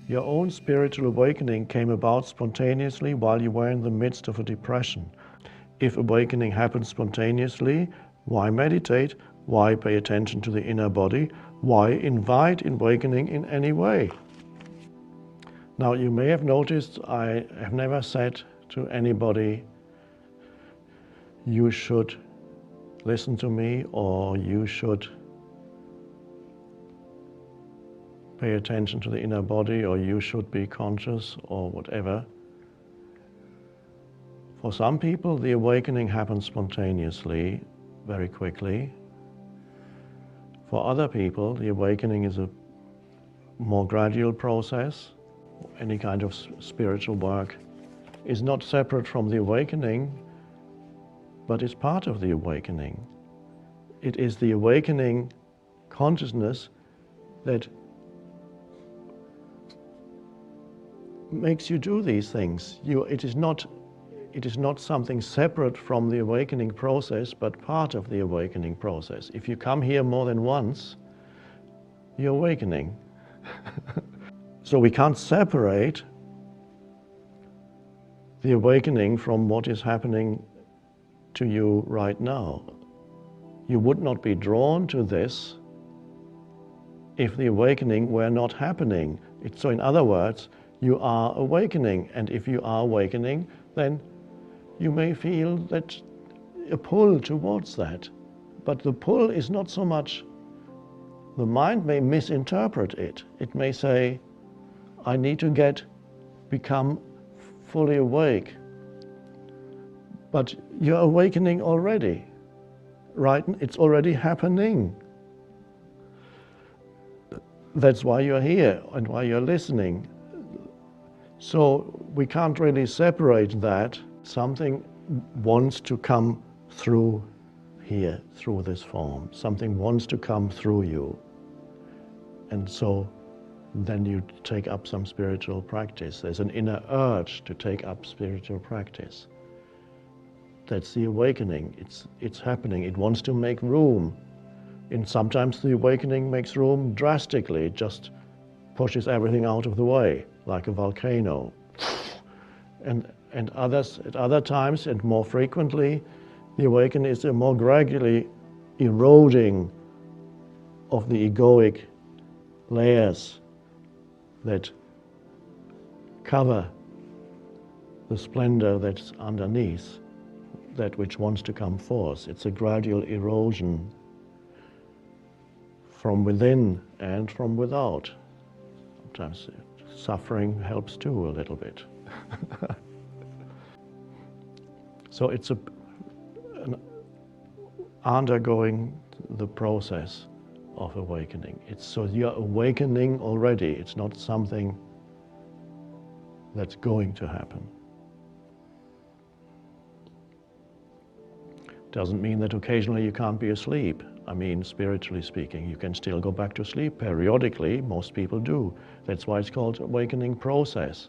Your own spiritual awakening came about spontaneously while you were in the midst of a depression. If awakening happens spontaneously, why meditate? Why pay attention to the inner body? Why invite awakening in any way? Now, you may have noticed I have never said to anybody, you should listen to me, or you should pay attention to the inner body, or you should be conscious, or whatever. For some people, the awakening happens spontaneously, very quickly. For other people, the awakening is a more gradual process. Any kind of spiritual work is not separate from the awakening, but is part of the awakening. It is the awakening consciousness that makes you do these things. It is not something separate from the awakening process, but part of the awakening process. If you come here more than once, you're awakening. So we can't separate the awakening from what is happening to you right now. You would not be drawn to this if the awakening were not happening. So in other words, you are awakening, and if you are awakening, then you may feel that a pull towards that. But the pull is not so much, the mind may misinterpret it. It may say, I need to become fully awake. But you're awakening already, right? It's already happening. That's why you're here and why you're listening. So we can't really separate that. Something wants to come through here, through this form. Something wants to come through you. And so then you take up some spiritual practice. There's an inner urge to take up spiritual practice. That's the awakening. It's happening. It wants to make room. And sometimes the awakening makes room drastically. It just pushes everything out of the way, like a volcano. And at other times, and more frequently, the awakening is a more gradually eroding of the egoic layers that cover the splendor that's underneath, that which wants to come forth. It's a gradual erosion from within and from without. Sometimes suffering helps too a little bit. So it's undergoing the process of awakening. So you're awakening already. It's not something that's going to happen. Doesn't mean that occasionally you can't be asleep. I mean, spiritually speaking, you can still go back to sleep periodically. Most people do. That's why it's called awakening process.